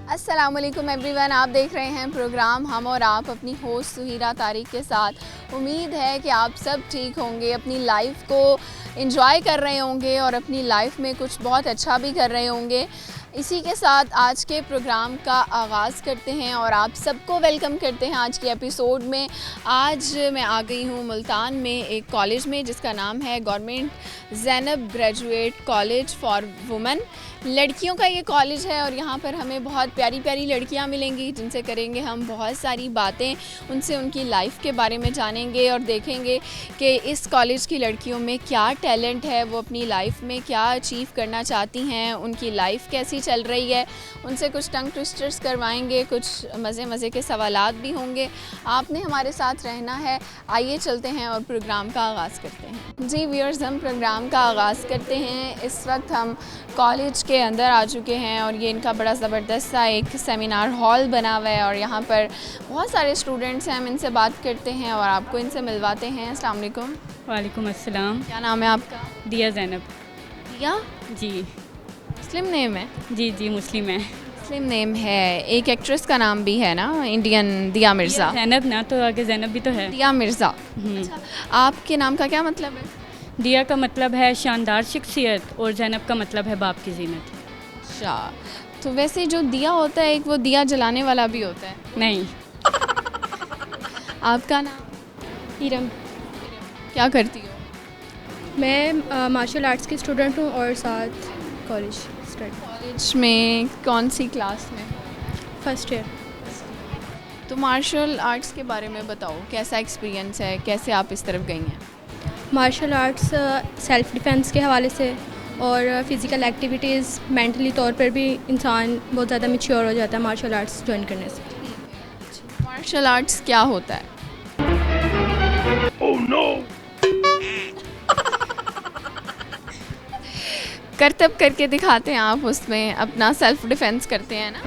अस्सलामुअलैकुम एवरीवन, आप देख रहे हैं प्रोग्राम हम और आप अपनी होस्ट सुहीरा तारिक के साथ। उम्मीद है कि आप सब ठीक होंगे, अपनी लाइफ को एंजॉय कर रहे होंगे और अपनी लाइफ में कुछ बहुत अच्छा भी कर रहे होंगे। इसी के साथ आज के प्रोग्राम का आगाज़ करते हैं और आप सबको वेलकम करते हैं आज के एपिसोड में। आज मैं आ गई हूँ मुल्तान में एक कॉलेज में जिसका नाम है government Zainab graduate college for women. लड़कियों का ये कॉलेज है और यहाँ पर हमें बहुत प्यारी प्यारी लड़कियाँ मिलेंगी जिनसे करेंगे हम बहुत सारी बातें, उनसे उनकी लाइफ के बारे में जानेंगे और देखेंगे कि इस कॉलेज की लड़कियों में क्या टैलेंट है, वो अपनी लाइफ में क्या अचीव करना चाहती हैं, उनकी लाइफ कैसी चल रही है। उनसे कुछ टंग ट्विस्टर्स करवाएंगे, कुछ मज़े के सवालात भी होंगे। आपने हमारे साथ रहना है। आइए चलते हैं और प्रोग्राम का आगाज़ करते हैं। जी व्यूअर्स, हम प्रोग्राम का आगाज़ करते हैं। इस वक्त हम कॉलेज के अंदर आ चुके हैं और ये इनका बड़ा ज़बरदस्त सा एक सेमिनार हॉल बना हुआ है और यहाँ पर बहुत सारे स्टूडेंट्स हैं। हम इनसे बात करते हैं और आपको इनसे मिलवाते हैं। अस्सलाम वालेकुम। वालेकुम अस्सलाम। क्या नाम है आपका? दिया ज़ैनब। दिया? जी मुस्लिम नेम है? जी मुस्लिम है। मुस्लिम नेम है। एक एक्ट्रेस का नाम भी है ना, इंडियन, दिया मिर्ज़ा। ज़ैनब ना, तो आगे ज़ैनब भी तो है। दिया मिर्ज़ा। अच्छा, आपके नाम का क्या मतलब है? दिया का मतलब है शानदार शख्सियत और ज़ैनब का मतलब है बाप की ज़ीनत। अच्छा, तो वैसे जो दिया होता है एक वो दिया जलाने वाला भी होता है। नहीं। आपका नाम? इरम। क्या करती हो? मैं मार्शल आर्ट्स की स्टूडेंट हूँ और साथ कॉलेज स्टडी। कॉलेज में कौन सी क्लास में? First year. तो मार्शल आर्ट्स के बारे में बताओ, कैसा एक्सपीरियंस है, कैसे आप इस तरफ गई हैं? मार्शल आर्ट्स सेल्फ़ डिफेंस के हवाले से और फ़िज़िकल एक्टिविटीज़, मेंटली तौर पर भी इंसान बहुत ज़्यादा मैच्योर हो जाता है मार्शल आर्ट्स ज्वाइन करने से। मार्शल आर्ट्स क्या होता है? Oh no! करतब करके दिखाते हैं आप, उसमें अपना सेल्फ डिफेंस करते हैं ना?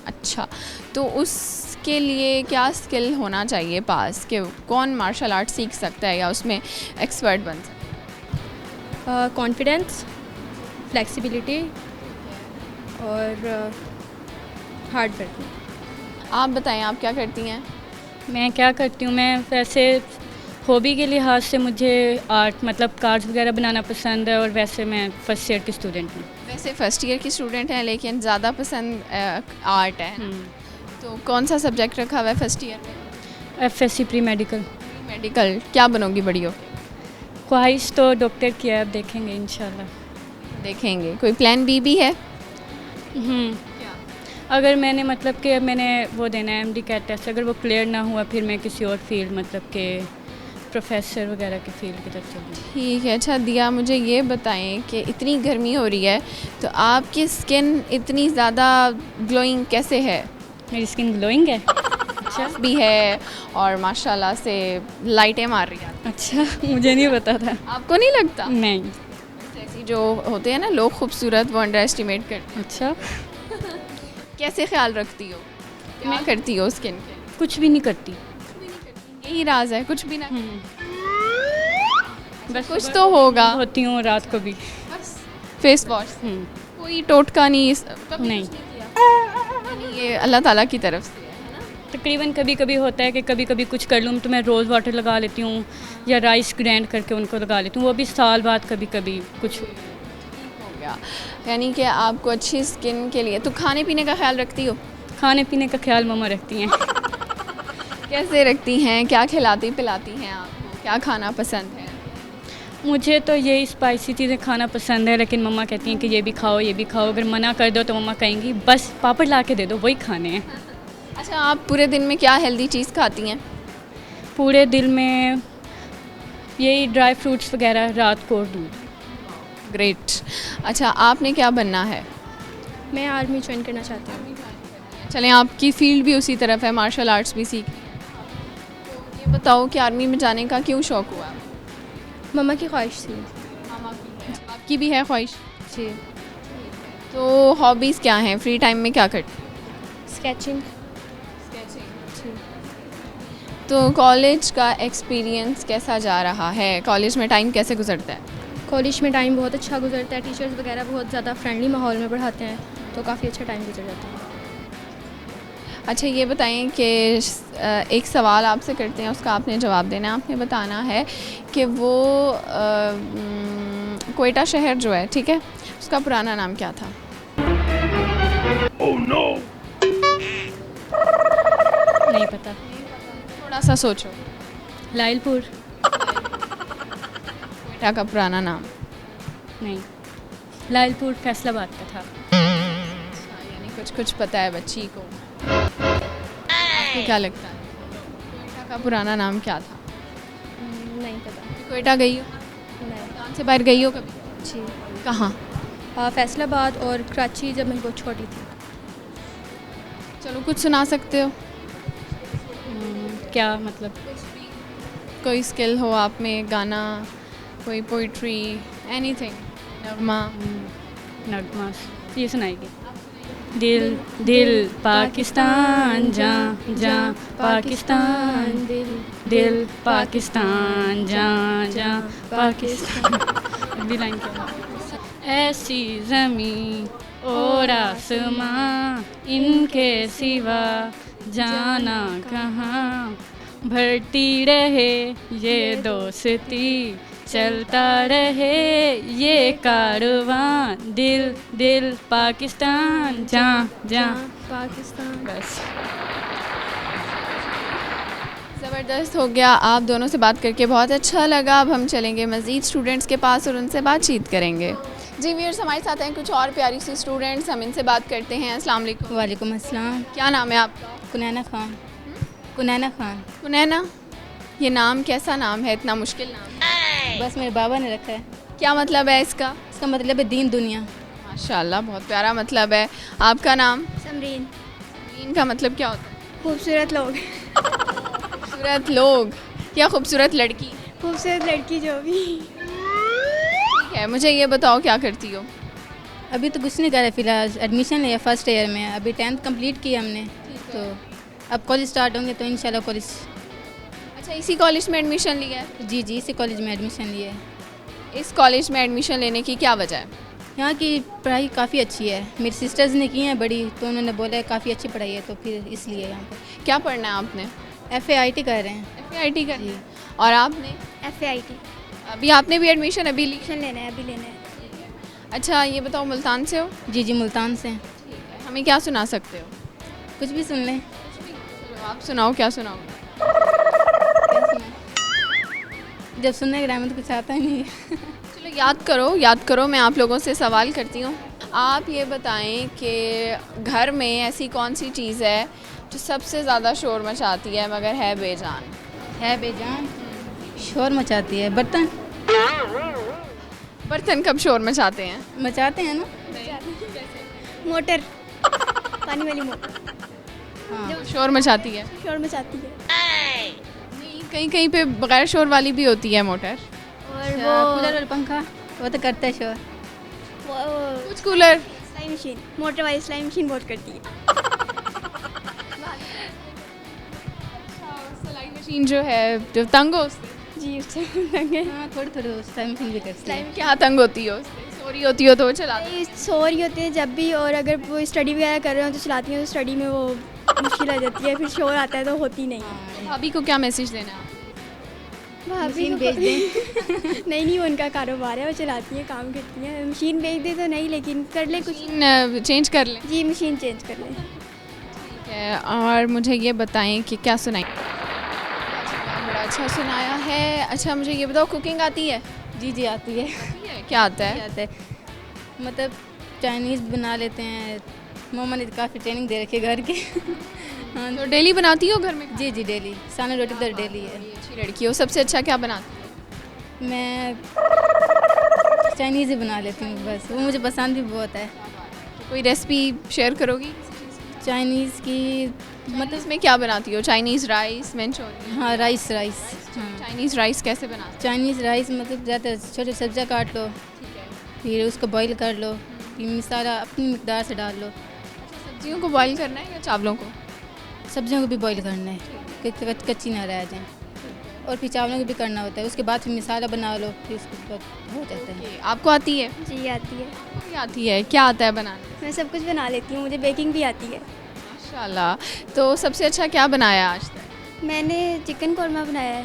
अच्छा, तो उसके लिए क्या स्किल होना चाहिए पास कि कौन मार्शल आर्ट सीख सकता है या उसमें एक्सपर्ट बन सकता है? कॉन्फिडेंस, फ्लेक्सिबिलिटी और हार्ड वर्किंग। आप बताएं, आप क्या करती हैं? मैं क्या करती हूँ, मैं वैसे हॉबी के लिहाज से मुझे आर्ट मतलब कार्ड्स वगैरह बनाना पसंद है और वैसे मैं फर्स्ट ईयर की स्टूडेंट हूँ। वैसे फ़र्स्ट ईयर की स्टूडेंट हैं लेकिन ज़्यादा पसंद आर्ट है। तो कौन सा सब्जेक्ट रखा हुआ है फर्स्ट ईयर में? FSC pre medical. मेडिकल। क्या बनोगी बड़ी हो? ख्वाहिश तो डॉक्टर की है, अब देखेंगे इंशाल्लाह। देखेंगे। कोई प्लान बी भी है? अगर मैंने मतलब कि मैंने वो देना है MD कैट टेस्ट, अगर वो क्लियर ना हुआ फिर मैं किसी और फील्ड मतलब के प्रोफेसर वगैरह की फील्ड की तरफ चलूँगी। ठीक है। अच्छा दिया, मुझे ये बताएं कि इतनी गर्मी हो रही है तो आपकी स्किन इतनी ज़्यादा ग्लोइंग कैसे है? मेरी स्किन ग्लोइंग है। अच्छा भी है और माशाल्लाह से लाइटें मार रही है। अच्छा, मुझे नहीं पता था। आपको नहीं लगता? नहीं। जैसी जो होते हैं ना लोग खूबसूरत, वो अंडर एस्टिमेट करते अच्छा, हैं। कैसे ख्याल रखती हो, क्या करती हो स्किन के? कुछ भी नहीं करती। यही राज है, कुछ भी ना। बस कुछ तो होगा। होती हूँ रात को भी। बस फेस वॉश, कोई टोटका नहीं? कभी नहीं। कुछ किया? यानी ये अल्लाह ताला की तरफ से है ना? तकरीबन कभी कभी होता है कि कभी कभी कुछ कर लूँ तो मैं रोज़ वाटर लगा लेती हूँ या राइस ग्राइंड करके उनको लगा लेती हूँ, वो भी साल बाद कभी कभी कुछ। हो गया। यानी कि आपको अच्छी स्किन के लिए तो खाने पीने का ख्याल रखती हो? खाने पीने का ख्याल मम्मा रखती हैं। कैसे रखती हैं? क्या खिलाती पिलाती हैं आपको? क्या खाना पसंद है? मुझे तो यही स्पाइसी चीज़ें खाना पसंद है, लेकिन मम्मा कहती हैं कि ये भी खाओ ये भी खाओ। अगर मना कर दो तो मम्मा कहेंगी बस पापड़ ला के दे दो, वही खाने हैं। अच्छा, आप पूरे दिन में क्या हेल्दी चीज़ खाती हैं? पूरे दिन में यही ड्राई फ्रूट्स वगैरह, रात को और दूध। ग्रेट। अच्छा, आपने क्या बनना है? मैं आर्मी ज्वाइन करना चाहती हूँ। चलें, आपकी फील्ड भी उसी तरफ है, मार्शल आर्ट्स भी सीख। तो ये बताओ कि आर्मी में जाने का क्यों शौक़ हुआ? मम्मा की ख्वाहिश थी। आपकी भी है ख्वाहिश? जी। तो हॉबीज़ क्या हैं? फ्री टाइम में क्या करती? स्केचिंग। तो कॉलेज का एक्सपीरियंस कैसा जा रहा है? कॉलेज में टाइम कैसे गुजरता है? कॉलेज में टाइम बहुत अच्छा गुजरता है, टीचर्स वगैरह बहुत ज़्यादा फ्रेंडली माहौल में पढ़ाते हैं, तो काफ़ी अच्छा टाइम गुजर जाता है। अच्छा ये बताएं कि एक सवाल आपसे करते हैं, उसका आपने जवाब देना है। आपने बताना है कि वो क्वेटा शहर जो है, ठीक है, उसका पुराना नाम क्या था? नहीं पता। थोड़ा सा सोचो। लाइलपुर। क्वेटा का पुराना नाम? नहीं, लाइलपुर फैसलाबाद का था। यानी कुछ कुछ पता है बच्ची को। आपको क्या लगता है क्वेटा का पुराना नाम क्या था? नहीं पता। क्वेटा गई हो? नहीं गाँव से बाहर गई हो कभी? जी। कहाँ? फैसलाबाद और कराची जब मैं बहुत छोटी थी। चलो कुछ सुना सकते हो? क्या मतलब? कोई स्किल हो आप में, गाना, कोई पोइट्री, एनीथिंग, नगमा? नगमा ये सुनाएगी। दिल दिल पाकिस्तान जा जा पाकिस्तान, दिल पाकिस्तान जा जा पाकिस्तान। अगली लाइन क्या है? ऐसी ज़मीं और आसमां, इनके सिवा जाना कहाँ, भरती रहे ये दोस्ती, चलता रहे ये कारवां, दिल दिल पाकिस्तान जा जा पाकिस्तान। बस। ज़बरदस्त हो गया, आप दोनों से बात करके बहुत अच्छा लगा। अब हम चलेंगे मज़ीद स्टूडेंट्स के पास और उनसे बातचीत करेंगे। जी व्यूअर्स, हमारे साथ हैं कुछ और प्यारी सी स्टूडेंट्स, हम इनसे बात करते हैं। अस्सलाम वालेकुम। वालेकुम अस्सलाम। क्या नाम है आपका? कुनैना खान। कुनैना खान। कुनैना, ये नाम कैसा नाम है, इतना मुश्किल नाम? बस मेरे बाबा ने रखा है। क्या मतलब है इसका? इसका मतलब है दीन दुनिया। माशाल्लाह, बहुत प्यारा मतलब है। आपका नाम? समरीन। समरीन का मतलब क्या होता है? खूबसूरत लोग। खूबसूरत लोग या खूबसूरत लड़की? खूबसूरत लड़की जो भी। ठीक है, मुझे ये बताओ क्या करती हो? अभी तो कुछ नहीं कर रहे, फिलहाल एडमिशन लिया फर्स्ट ईयर में। अभी 10th कंप्लीट किया हमने, तो अब कॉलेज स्टार्ट होंगे तो इंशाल्लाह कॉलेज। अच्छा, इसी कॉलेज में एडमिशन लिया है? जी जी, इसी कॉलेज में एडमिशन लिया है। इस कॉलेज में एडमिशन लेने की क्या वजह है? यहाँ की पढ़ाई काफ़ी अच्छी है, मेरी सिस्टर्स ने की हैं बड़ी, तो उन्होंने बोला है काफ़ी अच्छी पढ़ाई है, तो फिर इसलिए यहाँ पर क्या पढ़ना है आपने? FAIT कर रहे हैं। FAIT कर रही है। और आपने? FAIT अभी आपने भी एडमिशन अभी ली? लेना है, अभी लेना है। अच्छा ये बताओ, मुल्तान से हो? जी जी, मुल्तान से। हमें क्या सुना सकते हो? कुछ भी सुन लें। चलो आप सुनाओ, क्या सुनाओ? क्या सुनाएं? जब सुनने के टाइम में तो कुछ आता ही नहीं है। चलो याद करो, मैं आप लोगों से सवाल करती हूँ। आप ये बताएं कि घर में ऐसी कौन सी चीज़ है जो सबसे ज़्यादा शोर मचाती है मगर है बेजान? है बेजान, शोर मचाती है। बर्तन बर्तन कब शोर मचाते हैं? मचाते हैं ना। मोटर, पानी वाली मोटर हाँ, शोर मचाती है? शोर मचाती है। नहीं, कहीं कहीं पे बगैर शोर वाली भी होती है मोटर। और कूलर और पंखा वो तो करता है शोर। वो कुछ कूलर। सिलाई मशीन, मोटर वाली सिलाई मशीन बहुत करती है। सिलाई मशीन जो है, जो तंग हो उससे? जी, उससे लगे। हाँ, थोड़ी थोड़ी सिलाई मशीन भी करती है। क्या तंग होती हो उससे? सोरी होती हो तो वो चलाती नहीं, सो रही होती है जब भी, और अगर वो स्टडी वगैरह कर रहे हो तो चलाती हैं, तो स्टडी में वो मुश्किल आ जाती है, फिर शोर आता है तो होती नहीं। है। भाभी को क्या मैसेज देना है? भाभी मशीन को भेज दें। नहीं, उनका कारोबार है, वो चलाती हैं, काम करती हैं। मशीन भेज दे तो नहीं, लेकिन कर ले कुछ। मशीन चेंज कर लें। जी, मशीन चेंज कर ले। ठीक है, और मुझे ये बताएं कि क्या सुनाई? बड़ा अच्छा सुनाया है। अच्छा मुझे ये बताओ, कुकिंग आती है? जी जी, आती है। क्या आता है? आता है, मतलब चाइनीज़ बना लेते हैं। मम्मा ने काफ़ी ट्रेनिंग दे रखी है घर की। हाँ तो डेली बनाती हो घर में? जी जी, डेली साना रोटी तो डेली है। बड़ी अच्छी लड़की हो। सबसे अच्छा क्या बनाती हो? मैं चाइनीज़ ही बना लेती हूँ, बस वो मुझे पसंद भी बहुत है। कोई रेसिपी शेयर करोगी? चाइनीज़ की मतलब इसमें क्या बनाती हो? Chinese rice, Manchurian? हाँ, राइस। हाँ, चाइनीज़ राइस कैसे बनाती हो? चाइनीज़ राइस मतलब ज़्यादा छोटे सब्जियाँ काट लो, फिर उसको बॉईल कर लो, फिर मसाला अपनी मिकदार से डाल लो। सब्जियों को बॉईल करना है या चावलों को? सब्जियों को भी बॉईल करना है कि कच्ची ना रह जाए। और फिर चावलों को भी करना होता है, उसके बाद फिर मसाला बना लो, फिर उसके बाद हो जाता है। आपको आती है? जी आती है। क्या आती है? क्या आता है बनाना? मैं सब कुछ बना लेती हूँ, मुझे बेकिंग भी आती है। माशाल्लाह। तो सबसे अच्छा क्या बनाया आज तक? मैंने चिकन कौरमा बनाया है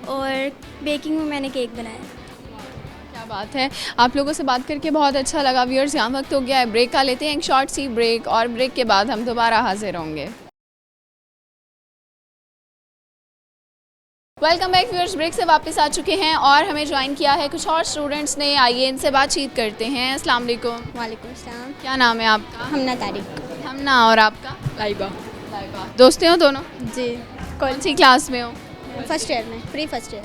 और बेकिंग में मैंने केक बनाया है। क्या बात है, आप लोगों से बात करके बहुत अच्छा लगा। व्यूअर्स, यहाँ वक्त हो गया है ब्रेक का, लेते हैं एक शॉर्ट सी ब्रेक और ब्रेक के बाद हम दोबारा हाजिर होंगे। वेलकम बैक व्यूअर्स, ब्रेक से वापस आ चुके हैं और हमें ज्वाइन किया है कुछ और स्टूडेंट्स ने। आइए इनसे बातचीत करते हैं। अस्सलाम वालेकुम। वालेकुम सलाम। क्या नाम है आपका? हमना तारिक। हमना। और आपका? लाइबा। लाइबा। दोस्ते हो दोनों? जी। कौन सी क्लास में हो? फर्स्ट ईयर में, प्री फर्स्ट ईयर।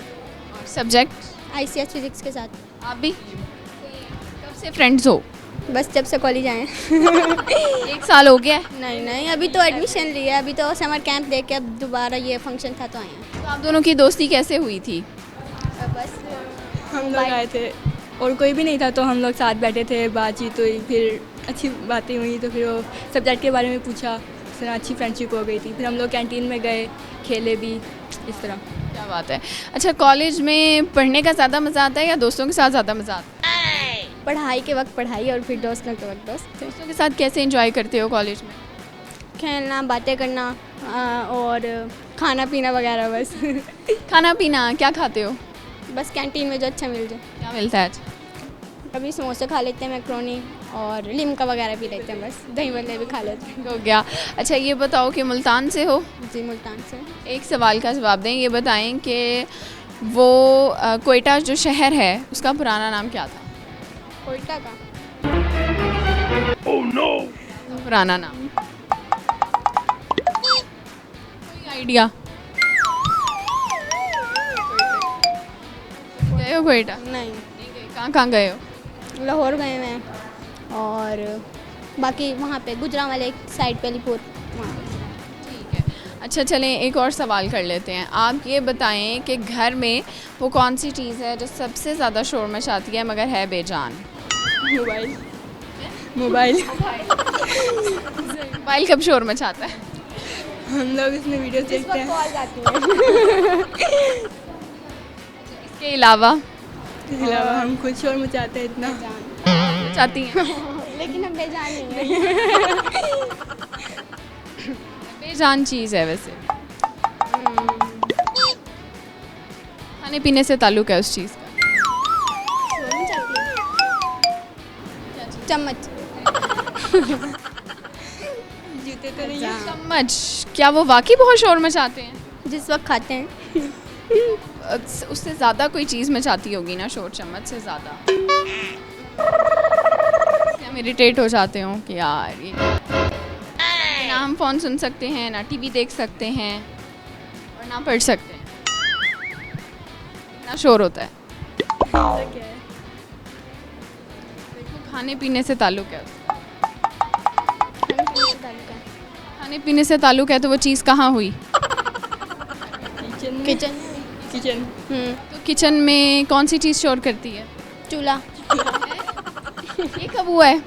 और सब्जेक्ट? ICS फिजिक्स के साथ। आप भी? कब से फ्रेंड्स हो? बस जब से कॉलेज आए। एक साल हो गया है? नहीं, अभी तो एडमिशन लिया, अभी तो समर कैंप दे के अब दोबारा ये फंक्शन था तो आए हैं। तो आप दोनों की दोस्ती कैसे हुई थी? बस हम लोग आए थे और कोई भी नहीं था, तो हम लोग साथ बैठे थे, बातचीत हुई, फिर अच्छी बातें हुई, तो फिर वो सब्जेक्ट के बारे में पूछा, इस तरह अच्छी फ्रेंडशिप हो गई थी। फिर हम लोग कैंटीन में गए, खेले भी, इस तरह। क्या बात है। अच्छा, कॉलेज में पढ़ने का ज़्यादा मज़ा आता है या दोस्तों के साथ ज़्यादा मज़ा आता है? पढ़ाई के वक्त पढ़ाई और फिर दोस्तों के वक्त दोस्त। दोस्तों के साथ कैसे एंजॉय करते हो कॉलेज में? खेलना, बातें करना और खाना पीना वगैरह बस। खाना पीना क्या खाते हो? बस कैंटीन में जो अच्छा मिल जाए। क्या मिलता है आज? कभी समोसे खा लेते हैं, मैक्रोनी और लिमका वगैरह पी लेते हैं, बस दही वल्ले भी खा लेते हैं। हो गया। अच्छा, ये बताओ कि मुल्तान से हो? जी, मुल्तान से। एक सवाल का जवाब दें। ये बताएं कि वो कोयटा जो शहर है उसका पुराना नाम क्या था? कोयटा का पुराना नाम कोई आइडिया? गए हो कोयटा? नहीं, कहाँ कहाँ गए हो? लाहौर गए हुए हैं और बाकी वहाँ पे गुजरांवाले साइड पे अलीपुर वहाँ पे। ठीक है। अच्छा, चलें एक और सवाल कर लेते हैं। आप ये बताएं कि घर में वो कौन सी चीज़ है जो सबसे ज़्यादा शोर मचाती है मगर है बेजान? मोबाइल। मोबाइल। मोबाइल कब शोर मचाता है? हम लोग इसमें वीडियो देखते हैं। कॉल जाती है। इसके अलावा इसके अलावा हम खुद शोर मचाते हैं इतना। चाहती हैं? लेकिन हम बेजान नहीं हैं। बेजान चीज़ है वैसे। खाने पीने से ताल्लुक़ है उस चीज़ का। चम्मच। जूते तो नहीं है। चम्मच। क्या वो वाकई बहुत शोर मचाते हैं? जिस वक्त खाते हैं। उससे ज़्यादा कोई चीज़ मचाती होगी ना शोर, चम्मच से ज़्यादा। हम इरिटेट हो जाते हो कि यार ये ना हम फ़ोन सुन सकते हैं, ना टीवी देख सकते हैं और ना पढ़ सकते हैं, इतना शोर होता है। ऐसा क्या है? देखो, खाने पीने से ताल्लुक़ है उसका। खाने पीने से ताल्लुक़ है तो वो चीज़ कहाँ हुई? किचन में। किचन। किचन। तो किचन में कौन सी चीज़ शोर करती है? चूल्हा। ये कब हुआ है?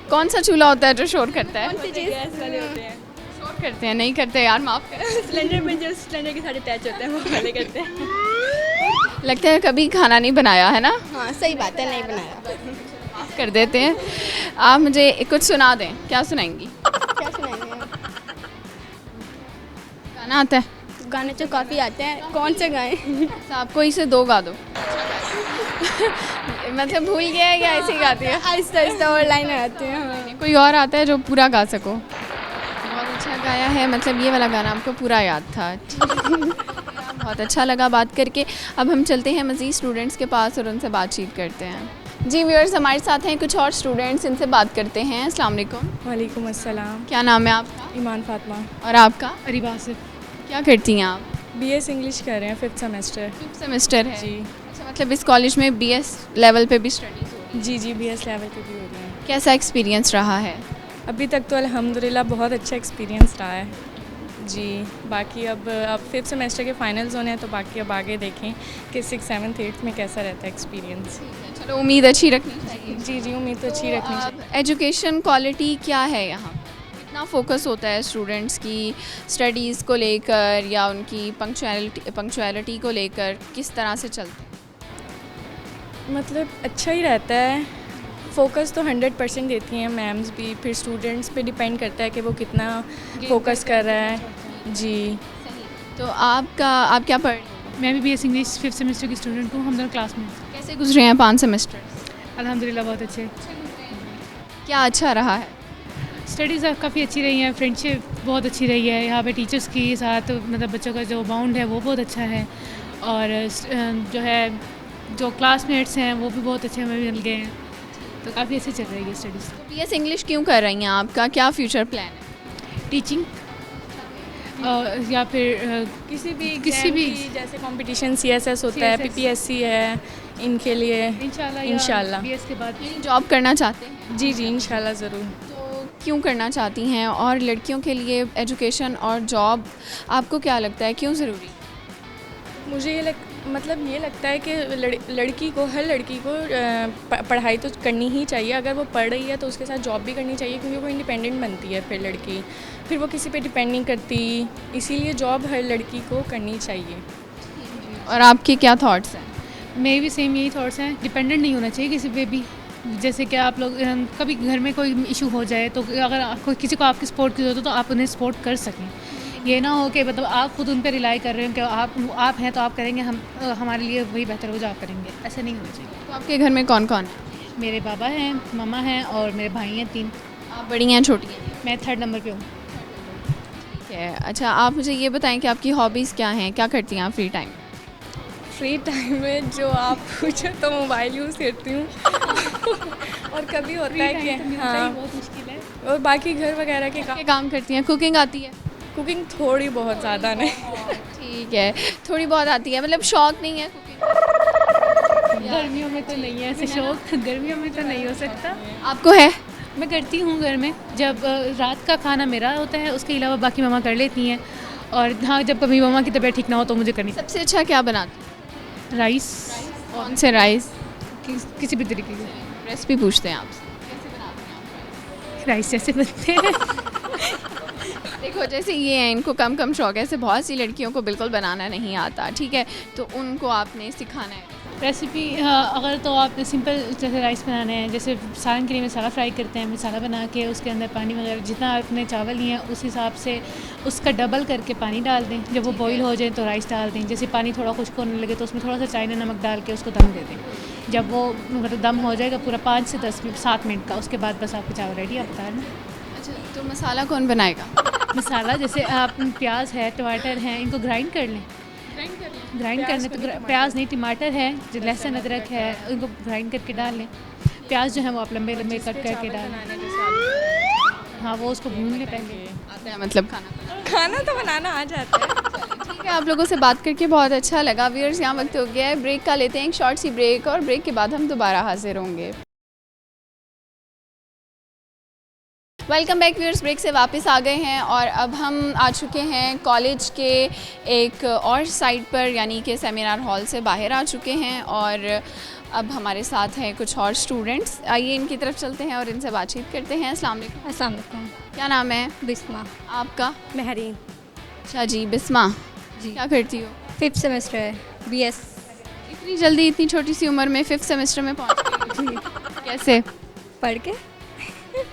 कौन सा चूल्हा होता है जो शोर करता है? गैस वाले होते हैं। शोर करते हैं? नहीं करते यार, माफ़ कर। सिलेंडर में जो सिलेंडर के साथ अटैच होते हैं वो वाले करते हैं। लगता है कभी खाना नहीं बनाया है ना? हाँ, सही बात है, नहीं बनाया। माफ़ कर देते हैं। आप मुझे कुछ सुना दें। क्या सुनाएंगी? क्या सुनाएंगे? गाना आता है? गाने तो काफ़ी आते हैं, कौन से गाएं? तो आप कोई से दो गा दो। मतलब भूल गया है या ऐसे ही गाती है? आहिस्ता आहिस्ता और लाइन आती हैं। हाँ। कोई और आता है जो पूरा गा सको? बहुत अच्छा गाया है, मतलब ये वाला गाना आपको पूरा याद था। बहुत अच्छा लगा बात करके। अब हम चलते हैं मज़ीद स्टूडेंट्स के पास और उनसे बातचीत करते हैं। जी व्यूअर्स, हमारे साथ हैं कुछ और स्टूडेंट्स, इनसे बात करते हैं। अस्सलाम वालेकुम। वालेकुम अस्सलाम। क्या नाम है आपका? ईमान फातिमा। और आपका? अरीबा आसिफ। क्या करती हैं आप? BS इंग्लिश कर रहे हैं, 5th सेमेस्टर। 5th सेमेस्टर है? जी अच्छा, मतलब इस कॉलेज में BS लेवल पे भी स्टडीज़ हो रही जी BS लेवल पे भी हो रहे हैं। है? कैसा एक्सपीरियंस रहा है? अभी तक तो अल्हम्दुलिल्लाह बहुत अच्छा एक्सपीरियंस रहा है जी। बाकी अब 5th सेमेस्टर के फाइनल्स होने हैं, तो बाकी अब आगे देखें कि 6th 7th 8th में कैसा रहता है एक्सपीरियंस। चलो, उम्मीद अच्छी रखनी चाहिए। जी उम्मीद तो अच्छी रखनी चाहिए। एजुकेशन क्वालिटी क्या है यहाँ? कितना फोकस होता है स्टूडेंट्स की स्टडीज़ को लेकर या उनकी पंक्चुअलिटी को लेकर, किस तरह से चलते हैं? मतलब अच्छा ही रहता है, फोकस तो 100% देती हैं मैम्स भी, फिर स्टूडेंट्स पे डिपेंड करता है कि वो कितना फोकस कर रहा है। जी। तो आप क्या पढ़ रहे हैं? मैं भी बीएससी इंग्लिश 5th सेमेस्टर की स्टूडेंट हूँ। हम दोनों क्लास में। कैसे गुजरे हैं 5 सेमेस्टर? अल्हम्दुलिल्लाह बहुत अच्छे। क्या अच्छा रहा है? स्टडीज़ काफ़ी अच्छी रही हैं, फ्रेंडशिप बहुत अच्छी रही है यहाँ पे, टीचर्स के साथ मतलब बच्चों का जो बाउंड है वो बहुत अच्छा है, और जो है जो क्लासमेट्स हैं वो भी बहुत अच्छे हमें मिल गए हैं, तो काफ़ी अच्छी चल रही है स्टडीज़। बीएस इंग्लिश क्यों कर रही हैं? आपका क्या फ्यूचर प्लान है? टीचिंग या फिर किसी भी जैसे कंपटीशन CSS होता है, CSS PPSC है, इनके लिए इंशाल्लाह। बीएस के बाद जॉब करना चाहते हैं? जी इंशाल्लाह ज़रूर। तो क्यों करना चाहती हैं? और लड़कियों के लिए एजुकेशन और जॉब आपको क्या लगता है क्यों ज़रूरी? मुझे ये लगता है कि हर लड़की को पढ़ाई तो करनी ही चाहिए। अगर वो पढ़ रही है तो उसके साथ जॉब भी करनी चाहिए, क्योंकि वो इंडिपेंडेंट बनती है फिर लड़की, फिर वो किसी पे डिपेंड नहीं करती, इसीलिए जॉब हर लड़की को करनी चाहिए। और आपके क्या थॉट्स हैं? मेरे भी सेम यही थॉट्स हैं, डिपेंडेंट नहीं होना चाहिए किसी पे भी। जैसे कि आप लोग कभी घर में कोई इशू हो जाए तो अगर किसी को आपकी सपोर्ट की ज़रूरत हो तो आप उन्हें सपोर्ट कर सकें। ये ना हो कि मतलब आप खुद उन पर रिलाई कर रहे हो कि आप हैं तो आप करेंगे, हमारे लिए वही बेहतर हो जो आप करेंगे, ऐसा नहीं होना चाहिए। तो आपके घर में कौन कौन है? मेरे बाबा हैं, मम्मा हैं और मेरे भाई हैं 3। आप बड़ी हैं छोटी हैं? मैं 3rd नंबर पे हूँ। ठीक है। अच्छा, आप मुझे ये बताएं कि आपकी हॉबीज़ क्या हैं, क्या करती हैं आप फ्री टाइम? फ्री टाइम में जो आप पूछो तो मोबाइल यूज़ करती हूँ और कभी होता है कि हाँ, बहुत मुश्किल है। और बाकी घर वगैरह के क्या काम करती हैं? कुकिंग आती है? कुकिंग थोड़ी बहुत ज़्यादा नहीं। ठीक है, थोड़ी बहुत आती है, मतलब शौक नहीं है कुकिंग? गर्मियों में तो नहीं है ऐसे शौक, गर्मियों में तो नहीं हो सकता। आपको है? मैं करती हूँ घर में, जब रात का खाना मेरा होता है, उसके अलावा बाकी मम्मा कर लेती हैं, और हाँ जब कभी मम्मा की तबीयत ठीक ना हो तो मुझे करनी। सबसे अच्छा क्या बनाती? राइस, कौन से राइस? किसी भी तरीके की रेसिपी पूछते हैं आपसे। राइस जैसे बनते हैं। देखो जैसे ये हैं, इनको कम शौक है, ऐसे बहुत सी लड़कियों को बिल्कुल बनाना नहीं आता, ठीक है, तो उनको आपने सिखाना है रेसिपी। अगर तो आपने सिंपल जैसे राइस बनाने हैं, जैसे सालन के लिए मसाला फ्राई करते हैं, मसाला बना के उसके अंदर पानी वगैरह जितना आपने चावल लिए हैं उस हिसाब से उसका डबल करके पानी डाल दें। जब वो बॉईल हो जाए तो राइस डाल दें। जैसे पानी थोड़ा खुश्क होने लगे तो उसमें थोड़ा सा चाइना नमक डाल के उसको दम दे दें। जब वो मतलब दम हो जाएगा पूरा 5 से 7 मिनट का, उसके बाद बस आपके चावल रेडी, आप बता दें। अच्छा, तो मसाला कौन बनाएगा? मसाला जैसे आप प्याज है, टमाटर हैं, इनको ग्राइंड कर लें। ग्राइंड करने तो प्याज नहीं, टमाटर है, जो लहसुन अदरक है, उनको ग्राइंड करके डाल लें। प्याज जो है वो आप लंबे लंबे कट करके डाल लें। हाँ, वो उसको भून लें पहले। आता है मतलब खाना तो बनाना आ जाता है। ठीक है, आप लोगों से बात करके बहुत अच्छा लगा। व्यूअर्स, यहाँ वक्त हो गया है ब्रेक का, लेते हैं एक शॉर्ट सी ब्रेक, और ब्रेक के बाद हम दोबारा हाजिर होंगे। वेलकम बैक व्यूअर्स, ब्रेक से वापस आ गए हैं और अब हम आ चुके हैं कॉलेज के एक और साइड पर, यानी कि सेमिनार हॉल से बाहर आ चुके हैं, और अब हमारे साथ हैं कुछ और स्टूडेंट्स। आइए इनकी तरफ चलते हैं और इनसे बातचीत करते हैं। अस्सलाम वालेकुम। अस्सलाम वालेकुम। क्या नाम है? बिस्मा। आपका? महरीन। अच्छा जी, बिस्मा जी। क्या करती हो? 5th सेमेस्टर है, BS। इतनी जल्दी, इतनी छोटी सी उम्र में 5th सेमेस्टर में पहुँच गई? कैसे? पढ़ के।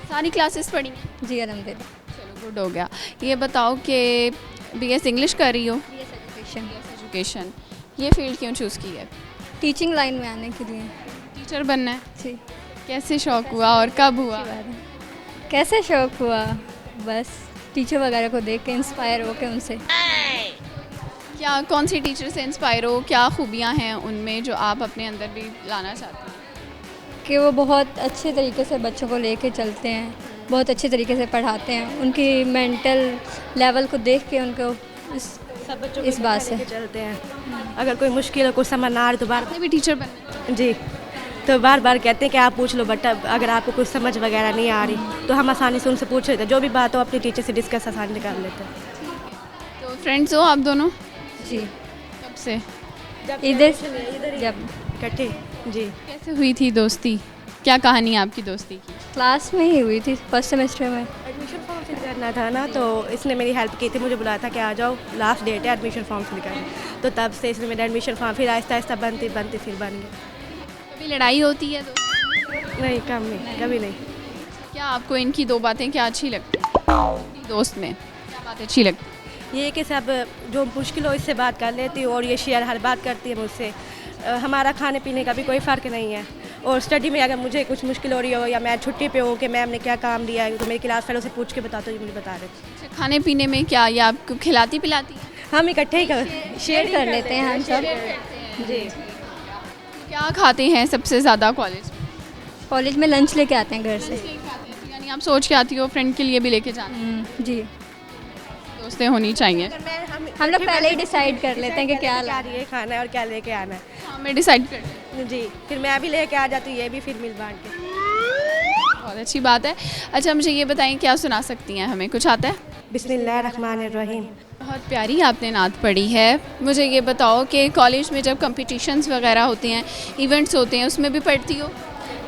सारी क्लासेस पढ़ी हैं? जी अल्हम्दुलिल्लाह। चलो गुड हो गया। ये बताओ कि BS इंग्लिश कर रही हो? BS education. एजुकेशन। ये फील्ड क्यों चूज़ की है? टीचिंग लाइन में आने के लिए। टीचर बनना है? जी। कैसे शौक हुआ और कब हुआ? कैसे शौक हुआ? बस टीचर वगैरह को देख के इंस्पायर हो के उनसे। क्या कौन सी टीचर से इंस्पायर हो? क्या खूबियाँ हैं उनमें जो आप अपने अंदर भी लाना चाहते हैं? कि वो बहुत अच्छे तरीके से बच्चों को लेके चलते हैं, बहुत अच्छे तरीके से पढ़ाते हैं, उनकी मेंटल लेवल को देख के उनको इस बात से चलते हैं। अगर कोई मुश्किल हो, कुछ समझ ना आ रही तो बार आपने भी टीचर बनना है? जी, तो बार बार कहते हैं कि आप पूछ लो, बट अगर आपको कुछ समझ वगैरह नहीं आ रही तो हम आसानी से उनसे पूछ लेते हैं, जो भी बात हो अपनी टीचर से डिस्कस आसानी से कर लेते हैं। तो फ्रेंड्स हो आप दोनों? जी। कब से? इधर जब इकट्ठे। जी। कैसे हुई थी दोस्ती? क्या कहानी है आपकी दोस्ती की? क्लास में ही हुई थी, 1st सेमेस्टर में। एडमिशन फॉर्म फिल करना था ना, तो इसने मेरी हेल्प की थी, मुझे बुलाया था कि आ जाओ, लास्ट डेट है एडमिशन फॉर्म फिल करना। तो तब से इसने मेरा एडमिशन फॉर्म फिर आहिस्ता आहिस्ता बनते बनते फिर बन गया। कभी लड़ाई होती है तो? नहीं, कम नहीं, कभी नहीं। क्या आपको इनकी दो बातें क्या अच्छी लगती हैं दोस्त में? क्या बात अच्छी लगती? ये कि सब जो मुश्किल हो इससे बात कर लेती हूँ, और ये शेयर हर बात करती है मुझसे। हमारा खाने पीने का भी कोई फ़र्क नहीं है, और स्टडी में अगर मुझे कुछ मुश्किल हो रही हो या मैं छुट्टी पे हो कि मैम ने क्या काम दिया है, तो मेरी क्लास फेलो से पूछ के बताते हो, मुझे बता देते। अच्छा, खाने पीने में क्या ये आपको खिलाती पिलाती है? हम इकट्ठे ही शेयर कर लेते हैं हम सब जी। क्या खाते हैं सबसे ज़्यादा कॉलेज में? कॉलेज में लंच लेके आते हैं घर से। यानी आप सोच के आती हो फ्रेंड के लिए भी लेके जाना? जी, दोस्तें होनी चाहिए। हम लोग पहले ही डिसाइड कर लेते हैं कि क्या ये खाना है और क्या लेके आना है। हाँ, मैं डिसाइड कर जी, फिर मैं भी लेके आ जाती हूँ, ये भी फिर मिल बांट के। बहुत अच्छी बात है। अच्छा, मुझे ये बताएं क्या सुना सकती हैं हमें, कुछ आता है? बिस्मिल्लाहिर्रहमानिर्रहीम। बहुत प्यारी आपने नात पढ़ी है। मुझे ये बताओ कि कॉलेज में जब कंपटीशंस वगैरह होते हैं, इवेंट्स होते हैं, उसमें भी पढ़ती हो?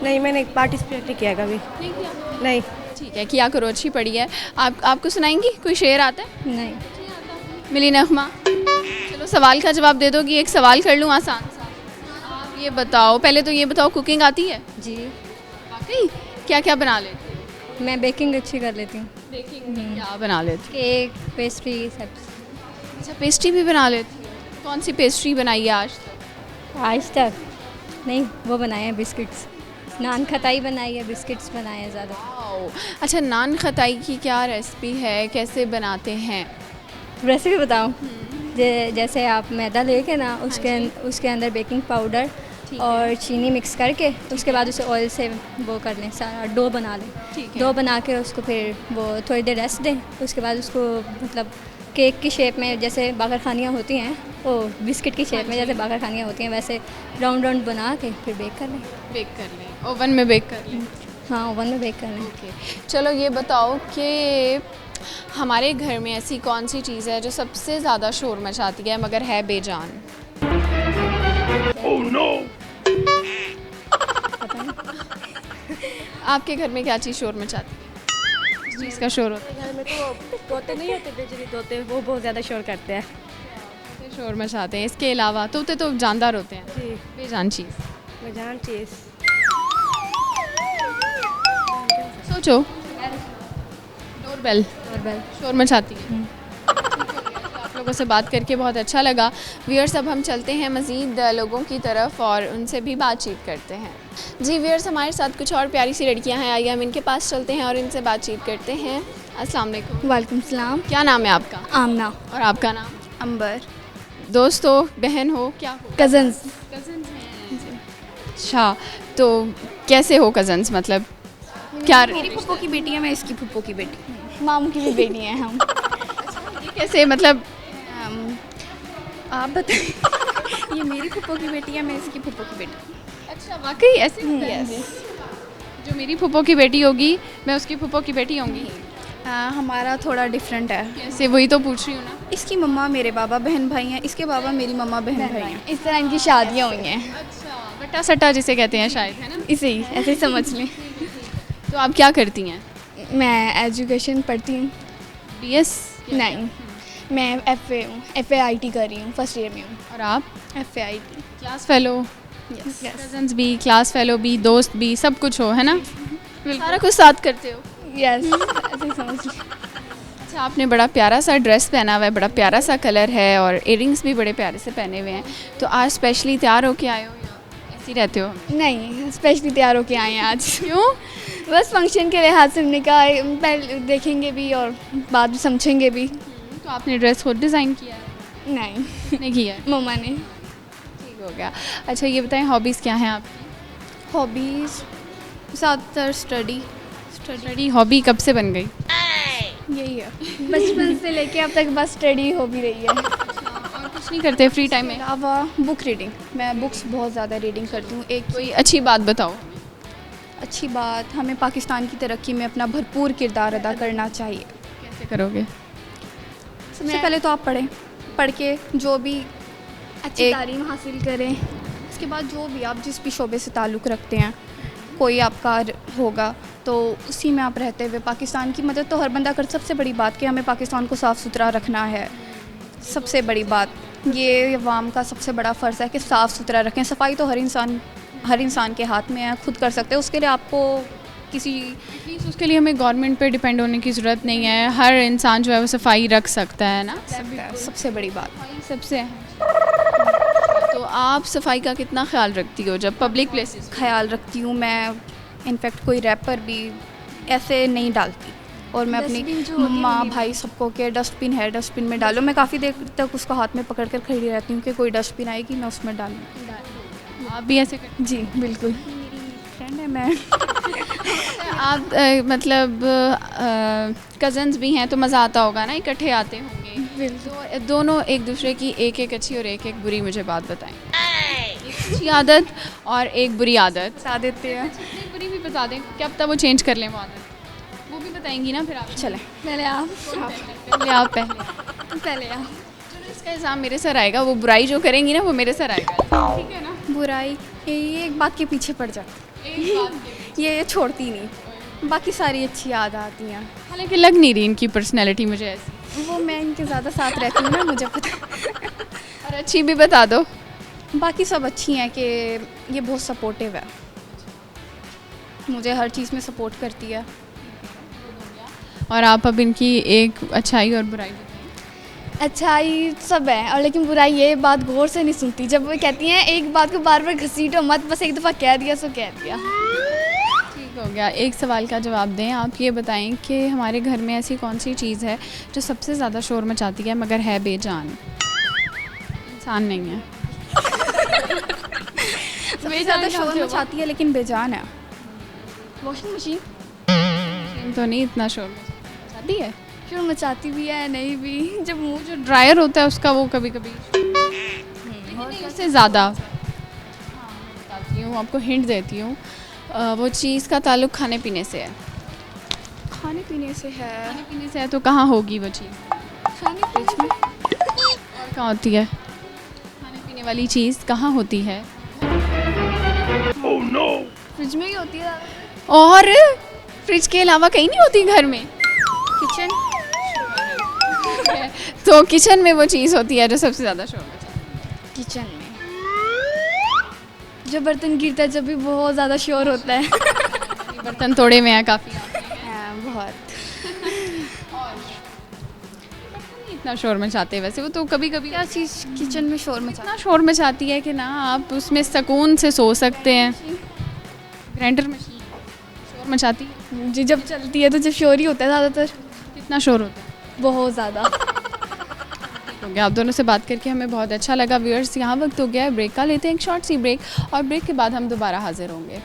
नहीं, मैंने पार्टिसिपेट नहीं किया कभी। नहीं किया? नहीं। ठीक है, किया करो, अच्छी पढ़ी है। आपको सुनाएंगी? कोई शेर आता है? नहीं। मिली नगमा? चलो सवाल का जवाब दे दो कि एक सवाल कर लूँ आसान सा। आप ये बताओ, पहले तो ये बताओ, कुकिंग आती है? जी, वाकई? क्या क्या बना लेती हो? मैं बेकिंग अच्छी कर लेती हूँ। बेकिंग क्या बना लेती हो? केक, पेस्ट्री सब। अच्छा, पेस्ट्री भी बना लेती हो? कौन सी पेस्ट्री बनाई है आज तक? आज तक नहीं, वो बनाए हैं बिस्किट्स। नान खताई बनाई है, बिस्किट्स बनाए हैं ज़्यादा। वाओ। अच्छा, नान खताई की क्या रेसिपी है, कैसे बनाते हैं? रेसिपी बताऊँ? जैसे आप मैदा लेके ना उसके अंदर बेकिंग पाउडर और चीनी मिक्स करके उसके बाद उसे ऑयल से वो कर लें, सारा डो बना लें। डो बना के उसको फिर वो थोड़ी देर रेस्ट दें। उसके बाद उसको मतलब केक की शेप में, जैसे बागरखानियाँ होती हैं, वो बिस्किट की शेप में जैसे बागरखानियाँ होती हैं, वैसे राउंड राउंड बना के फिर बेक कर लें। बेक कर लें, ओवन में बेक कर लें? हाँ, ओवन में बेक कर लें। ओके, चलो ये बताओ कि हमारे घर में ऐसी कौन सी चीज़ है जो सबसे ज़्यादा शोर मचाती है मगर है बेजान? Oh, no! आपके घर में क्या चीज़ शोर मचाती है? किस चीज़ का शोर होता है? घर में तो तोते नहीं होते, बिजली तोते, वो बहुत ज़्यादा शोर करते हैं। शोर मचाते हैं। इसके अलावा तोते तो जानदार होते हैं। जी। बेजान चीज़? बेजान चीज़ सोचो। डोरबेल शोर मचाती है। आप लोगों से बात करके बहुत अच्छा लगा। व्यूअर्स, अब हम चलते हैं मज़ीद लोगों की तरफ और उनसे भी बातचीत करते हैं। जी व्यूअर्स, हमारे साथ कुछ और प्यारी सी लड़कियां हैं, आइए हम इनके पास चलते हैं और इनसे बातचीत करते हैं। अस्सलाम वालेकुम। वालेकुम सलाम। क्या नाम है आपका? आमना। और आपका नाम? अंबर। दोस्त हो, बहन हो, क्या हो? कज़न्स। कज़न्स हैं। अच्छा, तो कैसे हो कज़न्स, मतलब क्या? मेरी फूफो की बेटी है, मैं इसकी फूफो की बेटी। मामू की भी बेटी हैं हम। कैसे, मतलब आप बताइए। ये मेरी फूफो की बेटी है, मैं इसकी फूफो की बेटी। अच्छा, वाकई ऐसे? जो मेरी फूफो की बेटी होगी मैं उसकी फूफो की बेटी होंगी? हमारा थोड़ा डिफरेंट है। कैसे? वही तो पूछ रही हूँ ना। इसकी मम्मा मेरे बाबा बहन भाई हैं, इसके बाबा मेरी मम्मा बहन भाई हैं। इस तरह इनकी शादियाँ हुई हैं। अच्छा, बट्टा सट्टा जिसे कहते हैं शायद, है ना? इसे ही ऐसे ही समझ लें। तो आप क्या करती हैं? मैं एजुकेशन पढ़ती हूँ। BS? नहीं, मैं FA हूँ, FAIT कर रही हूँ, फर्स्ट ईयर में हूँ। और आप? FAIT। Class fellow? Yes. Cousins भी, क्लास फेलो भी, दोस्त भी, सब कुछ हो, है ना? सारा कुछ साथ करते हो? यस, ऐसे ही समझ लें। अच्छा, आपने बड़ा प्यारा सा ड्रेस पहना हुआ है, बड़ा प्यारा सा कलर है और इयरिंग्स भी बड़े प्यारे से पहने हुए हैं। तो आज स्पेशली तैयार होके आए हो या ऐसे ही रहते हो? नहीं, स्पेशली तैयार होके आए हैं आज। क्यों? बस फंक्शन के लिहाज से हमने कहा पहले देखेंगे भी और बाद में समझेंगे भी। तो आपने ड्रेस खुद डिज़ाइन किया है? नहीं, नहीं किया है? मम्मा ने। ठीक हो गया। अच्छा, ये बताएं हॉबीज़ क्या हैं आपकी? हॉबीज़ ज़्यादातर स्टडी। हॉबी कब से बन गई? यही है, बचपन से लेके अब तक बस स्टडी हो भी रही है। और कुछ नहीं करते फ्री टाइम में? अलावा बुक रीडिंग, मैं बुक्स बहुत ज़्यादा रीडिंग करती हूँ। एक कोई अच्छी बात बताओ। अच्छी बात, हमें पाकिस्तान की तरक्की में अपना भरपूर किरदार अदा करना चाहिए। कैसे करोगे? सबसे पहले तो आप पढ़ के जो भी अच्छी तालीम हासिल करें। उसके बाद जो भी आप जिस भी शोबे से ताल्लुक़ रखते हैं, कोई आपका होगा तो उसी में आप रहते हुए पाकिस्तान की मदद तो हर बंदा कर। सबसे बड़ी बात कि हमें पाकिस्तान को साफ़ सुथरा रखना है। सबसे बड़ी बात ये अवाम का सबसे बड़ा फ़र्ज़ है कि साफ़ सुथरा रखें। सफाई तो हर इंसान के हाथ में है, खुद कर सकते हैं। उसके लिए आपको किसी प्लीज़ उसके लिए हमें गवर्नमेंट पे डिपेंड होने की ज़रूरत नहीं है। हर इंसान जो है वो सफाई रख सकता है ना। सबसे बड़ी बात सफाई सबसे तो आप सफाई का कितना ख्याल रखती हो जब पब्लिक प्लेसेस? ख्याल रखती हूँ मैं। इनफैक्ट कोई रैपर भी ऐसे नहीं डालती, और मैं अपनी माँ भाई सबको के डस्टबिन है, डस्टबिन में डालो। मैं काफ़ी देर तक उसको हाथ में पकड़ कर खड़ी रहती हूँ कि कोई डस्टबिन आएगी मैं उसमें डालूँ। आप भी ऐसे करती? जी बिल्कुल, फ्रेंड है मैं। आप मतलब कज़न्स भी हैं तो मज़ा आता होगा ना, इकट्ठे आते होंगे। तो दोनों एक दूसरे की एक एक अच्छी और एक एक बुरी मुझे बात बताएं। एक अच्छी आदत और एक बुरी आदत बता देते हैं। एक बुरी भी बता दें, क्या पता वो चेंज कर लें वो आदत। वो भी बताएंगी ना फिर आप? चलें पहले आप पहले आप चलो, इसका इल्ज़ाम मेरे सर आएगा। वो बुराई जो करेंगी ना वो मेरे सर आएगा, ठीक है ना? बुराई ये एक बात के पीछे पड़ जाती, ये छोड़ती नहीं। बाकी सारी अच्छी याद आती हैं। हालांकि लग नहीं रही इनकी पर्सनैलिटी मुझे ऐसी। वो मैं इनके ज़्यादा साथ रहती हूँ ना, मुझे पता। और अच्छी भी बता दो। बाकी सब अच्छी हैं कि ये बहुत सपोर्टिव है, मुझे हर चीज़ में सपोर्ट करती है। और आप अब इनकी एक अच्छाई और बुराई बताएं। अच्छाई सब है, और लेकिन बुराई ये बात गौर से नहीं सुनती। जब वो कहती हैं एक बात को बार बार घसीटो मत, बस एक दफ़ा कह दिया सो कह दिया। ठीक हो गया। एक सवाल का जवाब दें। आप ये बताएं कि हमारे घर में ऐसी कौन सी चीज़ है जो सबसे ज़्यादा शोर मचाती है मगर है बेजान? इंसान नहीं है। सबसे ज़्यादा शोर मचाती है लेकिन बेजान है। वॉशिंग मशीन तो नहीं इतना शोर मचाती है। शोर मचाती भी है नहीं भी। जब मुँह जो ड्रायर होता है उसका वो कभी कभी उससे ज़्यादा। बताती हूँ आपको, हिंट देती हूँ। वो चीज़ का ताल्लुक़ खाने पीने से है। खाने पीने से है? खाने पीने से है तो कहाँ होगी वो चीज़? फ्रिज में। और कहाँ होती है खाने पीने वाली चीज़? कहाँ होती है? फ्रिज में ही होती है। और फ्रिज के अलावा कहीं नहीं होती घर में? किचन। तो किचन में वो चीज़ होती है जो सबसे ज़्यादा शोर मचाती है। किचन में जो बर्तन गिरता है जब भी बहुत ज़्यादा शोर होता है। बर्तन तोड़े में है काफ़ी। बहुत। इतना शोर मचाते हैं वैसे वो तो कभी कभी। क्या चीज़ किचन में शोर मचाती इतना शोर मचाती है कि ना आप उसमें सुकून से सो सकते हैं। ग्राइंडर मशीन शोर मचाती है जी, जब चलती है तो जब शोर ही होता है ज़्यादातर। कितना शोर होता है? बहुत ज़्यादा। हो गया। आप दोनों से बात करके हमें बहुत अच्छा लगा। व्यूअर्स, यहाँ वक्त हो गया है ब्रेक का। लेते हैं एक शॉर्ट सी ब्रेक, और ब्रेक के बाद हम दोबारा हाजिर होंगे।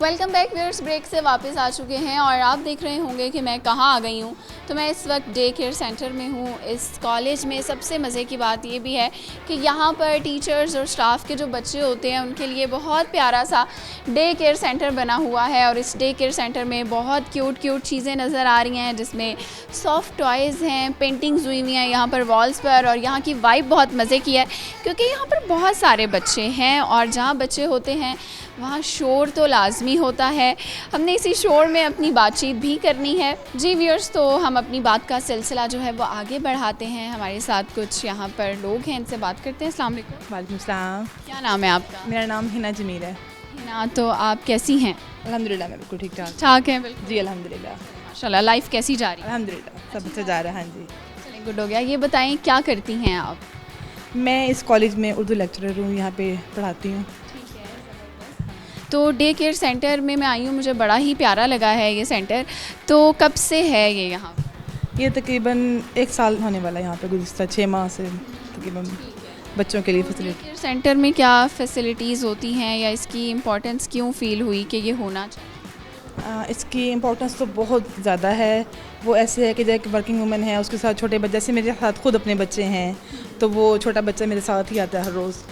Welcome back viewers. ब्रेक से वापस आ चुके हैं और आप देख रहे होंगे कि मैं कहाँ आ गई हूँ। तो मैं इस वक्त डे केयर सेंटर में हूँ। इस कॉलेज में सबसे मज़े की बात ये भी है कि यहाँ पर टीचर्स और स्टाफ के जो बच्चे होते हैं उनके लिए बहुत प्यारा सा डे केयर सेंटर बना हुआ है। और इस डे केयर सेंटर में बहुत क्यूट चीज़ें नज़र आ रही हैं, जिसमें सॉफ्ट टॉयज़ हैं, पेंटिंग्स हुई हुई हैं यहाँ पर वॉल्स पर। और यहाँ की वाइब बहुत मज़े की है क्योंकि यहाँ पर बहुत सारे बच्चे हैं, और जहाँ बच्चे होते हैं वहाँ शोर तो लाजमी होता है। हमने इसी शोर में अपनी बातचीत भी करनी है। जी व्यूअर्स, तो हम अपनी बात का सिलसिला जो है वो आगे बढ़ाते हैं। हमारे साथ कुछ यहाँ पर लोग हैं, इनसे बात करते हैं। अस्सलाम वालेकुम। वालेकुम सलाम। क्या नाम है आपका? मेरा नाम हिना जमील है। हिना, तो आप कैसी हैं? अल्हम्दुलिल्लाह मैं बिल्कुल ठीक ठाक हैं? बिल्कुल जी अल्हम्दुलिल्लाह। माशाल्लाह। लाइफ कैसी जा रही है? अल्हम्दुलिल्लाह सब अच्छा जा रहा है। हाँ जी, चलिए गुड हो गया। ये बताएं क्या करती हैं आप? मैं इस कॉलेज में उर्दू लेक्चरर हूँ, यहाँ पे पढ़ाती हूँ। तो डे केयर सेंटर में मैं आई हूँ, मुझे बड़ा ही प्यारा लगा है ये सेंटर। तो कब से है ये यहाँ? ये तकरीबन 1 साल होने वाला है यहाँ पे, गुज़िश्ता 6 माह से तकरीबन बच्चों के लिए फैसिलिटी। केयर सेंटर में क्या फैसिलिटीज़ होती हैं या इसकी इम्पोर्टेंस क्यों फ़ील हुई कि ये होना चाहिए? इसकी इम्पोर्टेंस तो बहुत ज़्यादा है। वो ऐसे है कि जैसे वर्किंग वूमेन है, उसके साथ छोटे बच्चे, जैसे मेरे साथ खुद अपने बच्चे हैं, तो वो छोटा बच्चा मेरे साथ ही आता है हर रोज़।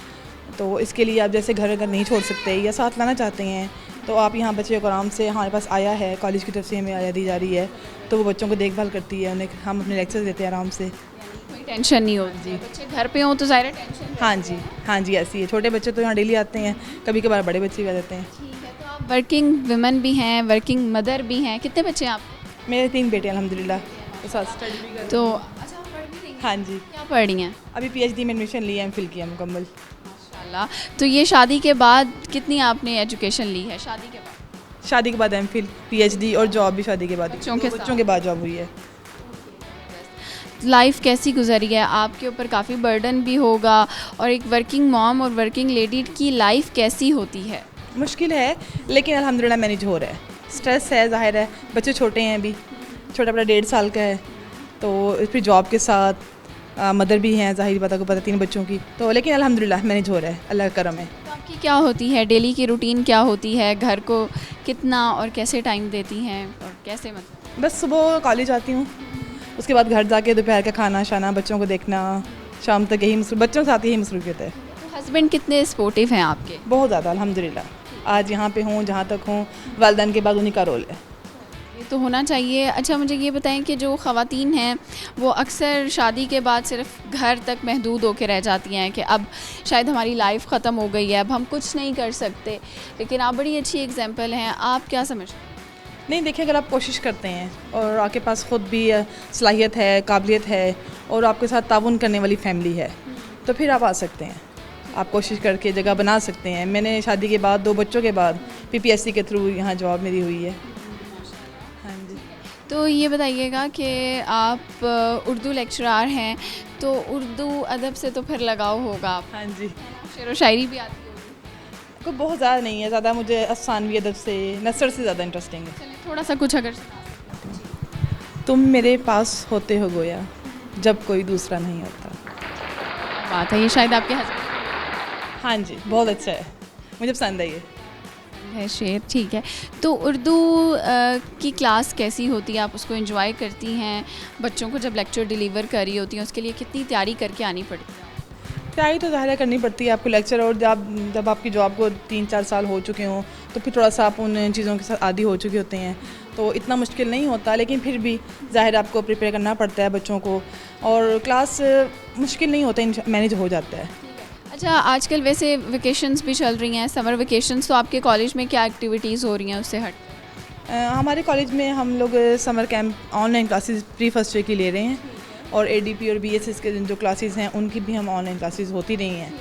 तो इसके लिए आप जैसे घर अगर नहीं छोड़ सकते या साथ लाना चाहते हैं तो आप यहाँ बच्चे को आराम से, हमारे पास आया है, कॉलेज की तरफ से हमें आया दी जा रही है, तो वो बच्चों को देखभाल करती है, उन्हें हम अपने लेक्चर्स देते हैं आराम से। टेंशन नहीं होती, बच्चे घर पे हों तो ज़ाहिर टेंशन। हाँ जी ऐसी है। छोटे बच्चे तो यहाँ डेली आते हैं, कभी कभार बड़े बच्चे भी आ जाते हैं। ठीक है, तो आप वर्किंग वुमेन भी हैं, वर्किंग मदर भी हैं, कितने बच्चे हैं आप? मेरे 3 बेटे अल्हम्दुलिल्लाह, तो साथ स्टडी भी कर। तो अच्छा, आप पढ़ भी रही हैं? हाँ जी, क्या पढ़ रही हैं? अभी PhD में एडमिशन लिया, MPhil किया मुकम्मल। माशाल्लाह। तो ये शादी के बाद कितनी आपने एजुकेशन ली है? शादी के बाद MPhil, PhD और जॉब भी शादी के बाद, बच्चों के बाद जॉब हुई है। लाइफ कैसी गुजरी है? आपके ऊपर काफ़ी बर्डन भी होगा, और एक वर्किंग मॉम और वर्किंग लेडी की लाइफ कैसी होती है? मुश्किल है लेकिन अल्हम्दुलिल्लाह मैनेज हो रहा है। स्ट्रेस है, जाहिर है, बच्चे छोटे हैं, अभी छोटा बड़ा 1.5 साल का है, तो फिर जॉब के साथ मदर भी हैं, ज़ाहिर बात को पता 3 बच्चों की, तो लेकिन अल्हम्दुलिल्लाह मैनेज हो रहा है, अल्लाह का करम है। तो आपकी क्या होती है डेली की रूटीन, क्या होती है? घर को कितना और कैसे टाइम देती हैं, और कैसे मतलब? बस सुबह कॉलेज आती हूँ, उसके बाद घर जाके दोपहर का खाना शाना, बच्चों को देखना, शाम तक यही बच्चों के साथ यही मसरूफियत है। तो हस्बैंड कितने सपोर्टिव हैं आपके? बहुत ज़्यादा अल्हम्दुलिल्लाह। आज यहाँ पे हूँ, जहाँ तक हूँ, वालिदैन के बाद उन्हीं का रोल है। ये तो होना चाहिए। अच्छा, मुझे ये बताएं कि जो ख़वातीन हैं वो अक्सर शादी के बाद सिर्फ घर तक महदूद होकर रह जाती हैं कि अब शायद हमारी लाइफ ख़त्म हो गई है, अब हम कुछ नहीं कर सकते, लेकिन आप बड़ी अच्छी एग्जांपल हैं। आप क्या समझते हैं? नहीं, देखिए, अगर आप कोशिश करते हैं और आपके पास ख़ुद भी सलाहियत है, काबिलियत है, और आपके साथ ताउन करने वाली फैमिली है, तो फिर आप आ सकते हैं। आप कोशिश करके जगह बना सकते हैं। मैंने शादी के बाद 2 बच्चों के बाद PPSC के थ्रू यहाँ जॉब मेरी हुई है। हाँ जी। तो ये बताइएगा कि आप उर्दू लेक्चरार हैं, तो उर्दू अदब से तो फिर लगाव होगा आप? हाँ जी। शेर व शायरी भी आती होगी? कोई बहुत ज़्यादा नहीं है, ज़्यादा मुझे अफसानवी अदब से, नसर से ज़्यादा इंटरेस्टिंग है। चलिए थोड़ा सा कुछ अगर तुम मेरे पास होते हो गोया, जब कोई दूसरा नहीं होता। बात है, ये शायद आपके हस्बैंड? हाँ जी, बहुत अच्छा है, मुझे पसंद है ये है शेर। ठीक है, तो उर्दू की क्लास कैसी होती है? आप उसको एंजॉय करती हैं? बच्चों को जब लेक्चर डिलीवर कर रही होती हैं, उसके लिए कितनी तैयारी करके आनी पड़ती है? तैयारी तो ज़ाहिर करनी पड़ती है आपको लेक्चर, और जब आपकी जॉब को 3-4 साल हो चुके हों, तो फिर थोड़ा सा आप उन चीज़ों के साथ आदी हो चुके होते हैं, तो इतना मुश्किल नहीं होता, लेकिन फिर भी ज़ाहिर आपको प्रिपेयर करना पड़ता है बच्चों को, और क्लास मुश्किल नहीं होता, मैनेज हो जाता है। अच्छा, आजकल वैसे वेकेशंस भी चल रही हैं, समर वेकेशंस, तो आपके कॉलेज में क्या एक्टिविटीज़ हो रही हैं उससे हट? हमारे कॉलेज में हम लोग summer camp online classes pre first year की ले रहे हैं, और ADP और BSS के जो क्लासेस हैं उनकी भी हम ऑनलाइन क्लासेस होती रही हैं।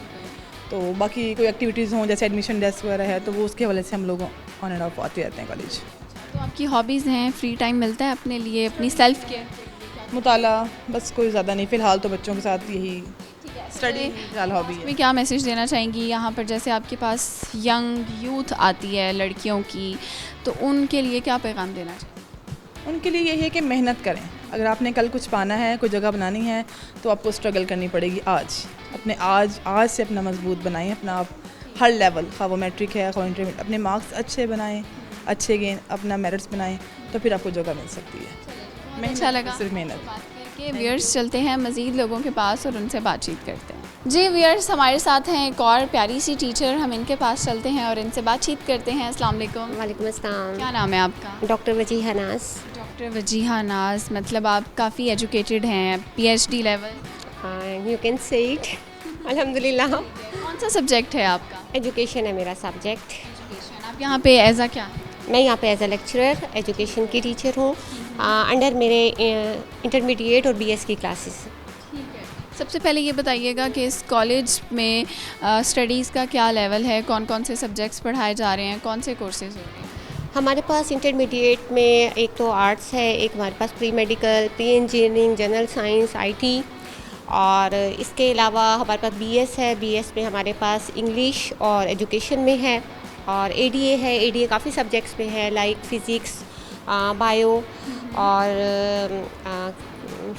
तो बाकी कोई एक्टिविटीज़ हों जैसे एडमिशन डेस्क वगैरह है, तो वो उसके वजह से हम लोग ऑन एंड ऑफ आते रहते हैं कॉलेज। तो आपकी हॉबीज़ हैं, फ्री टाइम मिलता है अपने लिए, अपनी सेल्फ केयर? मुताला, बस कोई ज़्यादा नहीं, फ़िलहाल तो बच्चों के साथ यही स्टडी फ़िलहाल हॉबी है। में क्या मैसेज देना चाहेंगी यहाँ पर, जैसे आपके पास यंग यूथ आती है लड़कियों की, तो उनके लिए क्या पैगाम देना चाहिए? उनके लिए यही है कि मेहनत करें। अगर आपने कल कुछ पाना है, कोई जगह बनानी है, तो आपको स्ट्रगल करनी पड़ेगी आज। अपने आज से अपना मजबूत बनाएं अपना आप, हर लेवल, खा वो मैट्रिक है, खा इंटरमीडिएट, अपने मार्क्स अच्छे बनाएं, अच्छे गेन, अपना मेरिट्स बनाएं, तो फिर आपको जगह मिल सकती है। अच्छा लगा सिर्फ मेहनत के। व्यूअर्स चलते हैं मज़ीद लोगों के पास और उनसे बातचीत करते हैं। जी व्यूअर्स, हमारे साथ हैं एक और प्यारी सी टीचर, हम इनके पास चलते हैं और इनसे बातचीत करते हैं। अस्सलाम वालेकुम। वालेकुम अस्सलाम। क्या नाम है आपका? डॉक्टर वजीहा नाज। डॉक्टर वजीहा नाज, मतलब आप काफ़ी एजुकेटेड हैं, PhD level? You can say it. अल्हम्दुलिल्लाह। कौन सा सब्जेक्ट है आपका? एजुकेशन है मेरा सब्जेक्ट। आप यहाँ पे एज अ क्या? मैं यहाँ पे एज अ लेक्चरर एजुकेशन की टीचर हूँ। अंडर मेरे इंटरमीडिएट और BS की क्लासेस। सबसे पहले ये बताइएगा कि इस कॉलेज में स्टडीज़ का क्या लेवल है, कौन कौन से सब्जेक्ट्स पढ़ाए जा रहे हैं, कौन से कोर्सेज हो रहे हैं? हमारे पास इंटरमीडिएट में एक तो आर्ट्स है, एक हमारे पास pre medical, pre engineering, general science, IT, और इसके अलावा हमारे पास BS है। BS में हमारे पास इंग्लिश और एजुकेशन में है, और ADA है। ADA काफ़ी सब्जेक्ट्स में है, लाइक फ़िज़िक्स, बायो, और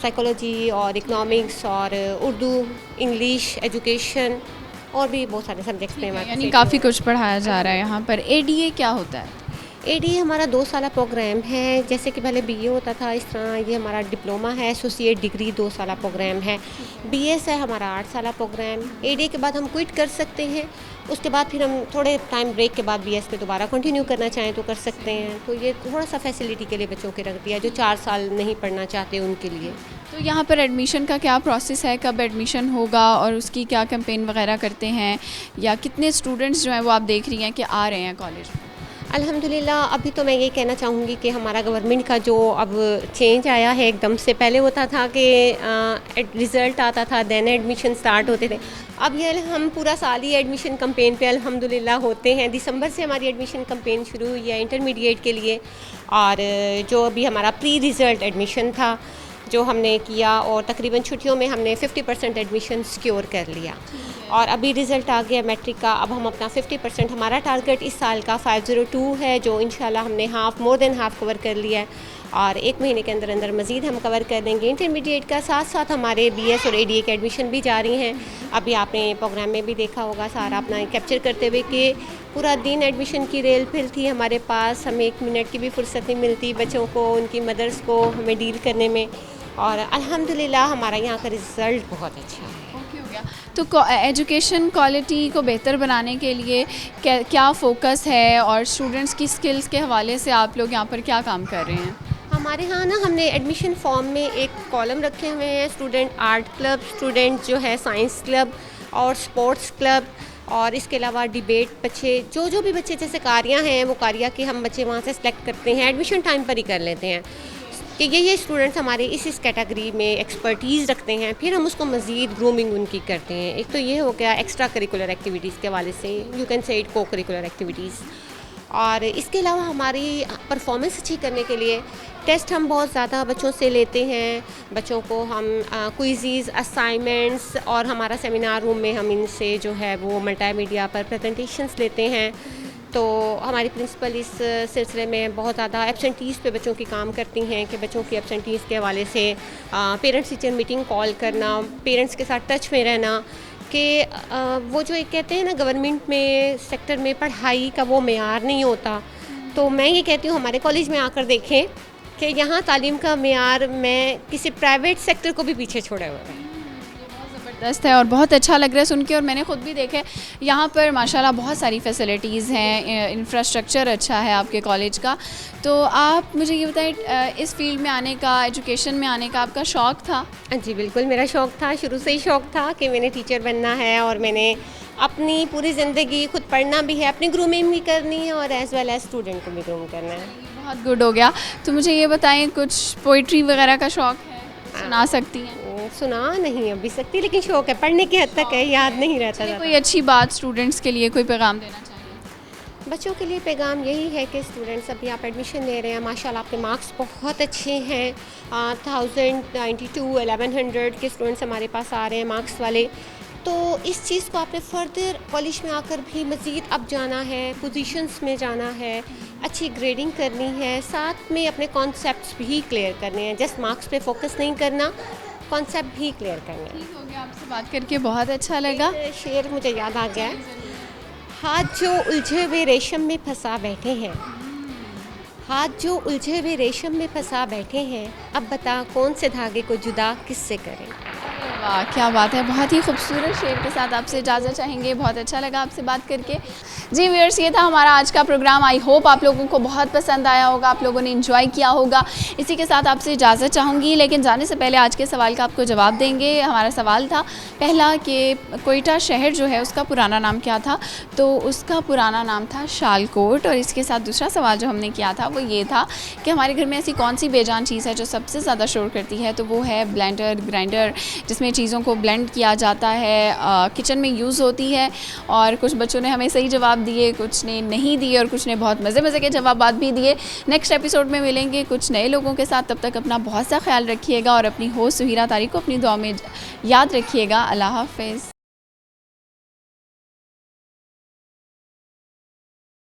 साइकोलॉजी, और इकोनॉमिक्स, और उर्दू, इंग्लिश, एजुकेशन, और भी बहुत सारे सब्जेक्ट्स में हमारे। यानी काफ़ी कुछ पढ़ाया जा रहा है यहाँ पर। ADA क्या होता है? एडी हमारा 2 साला प्रोग्राम है, जैसे कि पहले बीए होता था, इस तरह ये हमारा डिप्लोमा है, एसोसिएट डिग्री 2 साला प्रोग्राम है। बीएस है हमारा 8 साला प्रोग्राम। एडी के बाद हम क्विट कर सकते हैं, उसके बाद फिर हम थोड़े टाइम ब्रेक के बाद बीएस पे दोबारा कंटिन्यू करना चाहें तो कर सकते हैं। तो ये थोड़ा सा फैसिलिटी के लिए बच्चों के रख दिया, जो 4 साल नहीं पढ़ना चाहते उनके लिए। तो यहाँ पर एडमिशन का क्या प्रोसेस है, कब एडमिशन होगा और उसकी क्या कैंपेन वगैरह करते हैं, या कितने स्टूडेंट्स जो हैं वो आप देख रही हैं कि आ रहे हैं कॉलेज में? अल्हम्दुलिल्लाह अभी तो मैं ये कहना चाहूँगी कि हमारा गवर्नमेंट का जो अब चेंज आया है, एकदम से पहले होता था कि रिज़ल्ट आता था देन एडमिशन स्टार्ट होते थे। अब ये हम पूरा साल ही एडमिशन कैंपेन पे अल्हम्दुलिल्लाह होते हैं। दिसंबर से हमारी एडमिशन कैंपेन शुरू हुई है इंटरमीडिएट के लिए, और जो अभी हमारा प्री रिज़ल्ट एडमिशन था जो हमने किया, और तकरीबन छुट्टियों में हमने 50% एडमिशन सिक्योर कर लिया। और अभी रिज़ल्ट आ गया मैट्रिक का, अब हम अपना 50% हमारा टारगेट इस साल का 502 है, जो इंशाल्लाह हमने मोर देन हाफ कवर कर लिया है, और 1 महीने के अंदर अंदर मज़ीद हम कवर कर देंगे। इंटरमीडिएट का साथ साथ हमारे बीएस और एडीए के एडमिशन भी जारी हैं। अभी आपने प्रोग्राम में भी देखा होगा सारा अपना कैप्चर करते हुए कि पूरा दिन एडमिशन की रेल फिल थी हमारे पास, हमें 1 मिनट की भी फुर्सत नहीं मिलती बच्चों को, उनकी मदर्स को हमें डील करने में, और अल्हम्दुलिल्लाह हमारा यहाँ का रिज़ल्ट बहुत अच्छा है। तो एजुकेशन क्वालिटी को बेहतर बनाने के लिए क्या फ़ोकस है, और स्टूडेंट्स की स्किल्स के हवाले से आप लोग यहाँ पर क्या काम कर रहे हैं? हमारे यहाँ ना हमने एडमिशन फॉर्म में एक कॉलम रखे हुए हैं, स्टूडेंट आर्ट क्लब, स्टूडेंट जो है साइंस क्लब और स्पोर्ट्स क्लब, और इसके अलावा डिबेट बच्चे जो भी बच्चे जैसे कारियाँ हैं वो कारिया के हम बच्चे वहाँ से सिलेक्ट करते हैं, एडमिशन टाइम पर ही कर लेते हैं कि ये स्टूडेंट्स हमारे इस कैटेगरी में एक्सपर्टीज़ रखते हैं, फिर हम उसको मज़ीद ग्रूमिंग उनकी करते हैं। एक तो ये हो गया एक्स्ट्रा करिकुलर एक्टिविटीज़ के हवाले से, यू कैन से इट को करिकुलर एक्टिविटीज़, और इसके अलावा हमारी परफॉर्मेंस अच्छी करने के लिए टेस्ट हम बहुत ज़्यादा बच्चों से लेते हैं। बच्चों को हम क्विज़, असाइनमेंट्स, और हमारा सेमिनार रूम में हम इनसे जो है वो मल्टीमीडिया पर प्रेजेंटेशंस लेते हैं। तो हमारी प्रिंसिपल इस सिलसिले में बहुत ज़्यादा एब्सेंटीज़ पे बच्चों की काम करती हैं कि बच्चों की एब्सेंटीज़ के हवाले से पेरेंट्स टीचर मीटिंग कॉल करना, पेरेंट्स के साथ टच में रहना, कि वो जो एक कहते हैं ना गवर्नमेंट में सेक्टर में पढ़ाई का वो मेयार नहीं होता। तो मैं ये कहती हूँ हमारे कॉलेज में आकर देखें कि यहाँ तालीम का मेयार में किसी प्राइवेट सेक्टर को भी पीछे छोड़े हुए हैं। ज़बरदस्त है और बहुत अच्छा लग रहा है सुन के, और मैंने ख़ुद भी देखे यहाँ पर माशाल्लाह बहुत सारी फैसिलिटीज़ हैं, इंफ्रास्ट्रक्चर अच्छा है आपके कॉलेज का। तो आप मुझे ये बताएं, इस फील्ड में आने का, एजुकेशन में आने का आपका शौक़ था? जी बिल्कुल, मेरा शौक़ था, शुरू से ही शौक़ था कि मैंने टीचर बनना है, और मैंने अपनी पूरी ज़िंदगी खुद पढ़ना भी है, अपनी ग्रूमिंग भी करनी है, और एज़ वेल एज़ स्टूडेंट को भी ग्रूम करना है। बहुत गुड हो गया। तो मुझे ये बताएं, कुछ पोइट्री वगैरह का शौक़ है, सुना सकती हैं? सुना नहीं अभी सकती, लेकिन शौक़ है, पढ़ने की हद तक है, याद नहीं रहता। कोई अच्छी बात स्टूडेंट्स के लिए कोई पैगाम देना चाहिए? बच्चों के लिए पैगाम यही है कि स्टूडेंट्स अभी आप एडमिशन ले रहे हैं, माशाल्लाह आपके मार्क्स बहुत अच्छे हैं, 1092, 1100 के स्टूडेंट्स हमारे पास आ रहे हैं मार्क्स वाले। तो इस चीज़ को आपने फर्दर कॉलेज में आकर भी मज़ीद अब जाना है, पोजीशंस में जाना है, अच्छी ग्रेडिंग करनी है, साथ में अपने कॉन्सेप्ट्स भी क्लियर करने हैं। जस्ट मार्क्स पे फोकस नहीं करना, कॉन्सेप्ट भी क्लियर करना है। ठीक हो गया, आपसे बात करके बहुत अच्छा लगा। शेर मुझे याद आ गया, हाथ जो उलझे हुए रेशम में फंसा बैठे हैं, हाथ जो उलझे हुए रेशम में फंसा बैठे हैं, अब बता कौन से धागे को जुदा किससे करें। वाह क्या बात है, बहुत ही खूबसूरत शेर के साथ आपसे इजाज़त चाहेंगे। बहुत अच्छा लगा आपसे बात करके। जी व्यूअर्स, ये था हमारा आज का प्रोग्राम। आई होप आप लोगों को बहुत पसंद आया होगा, आप लोगों ने एंजॉय किया होगा। इसी के साथ आपसे इजाज़त चाहूँगी, लेकिन जाने से पहले आज के सवाल का आपको जवाब देंगे। हमारा सवाल था पहला कि कोयटा शहर जो है उसका पुराना नाम क्या था, तो उसका पुराना नाम था शालकोट। और इसके साथ दूसरा सवाल जो हमने किया था वो ये था कि हमारे घर में ऐसी कौन सी बेजान चीज़ है जो सबसे ज़्यादा शोर करती है, तो वो है ब्लेंडर, ग्राइंडर, जिसमें चीज़ों को ब्लेंड किया जाता है, किचन में यूज़ होती है। और कुछ बच्चों ने हमें सही जवाब दिए, कुछ ने नहीं दिए, और कुछ ने बहुत मज़े के जवाब भी दिए। नेक्स्ट एपिसोड में मिलेंगे कुछ नए लोगों के साथ, तब तक अपना बहुत सा ख्याल रखिएगा और अपनी होस्ट सुहीरा तारिक को अपनी दुआ में याद रखिएगा। अल्लाह हाफ़िज़।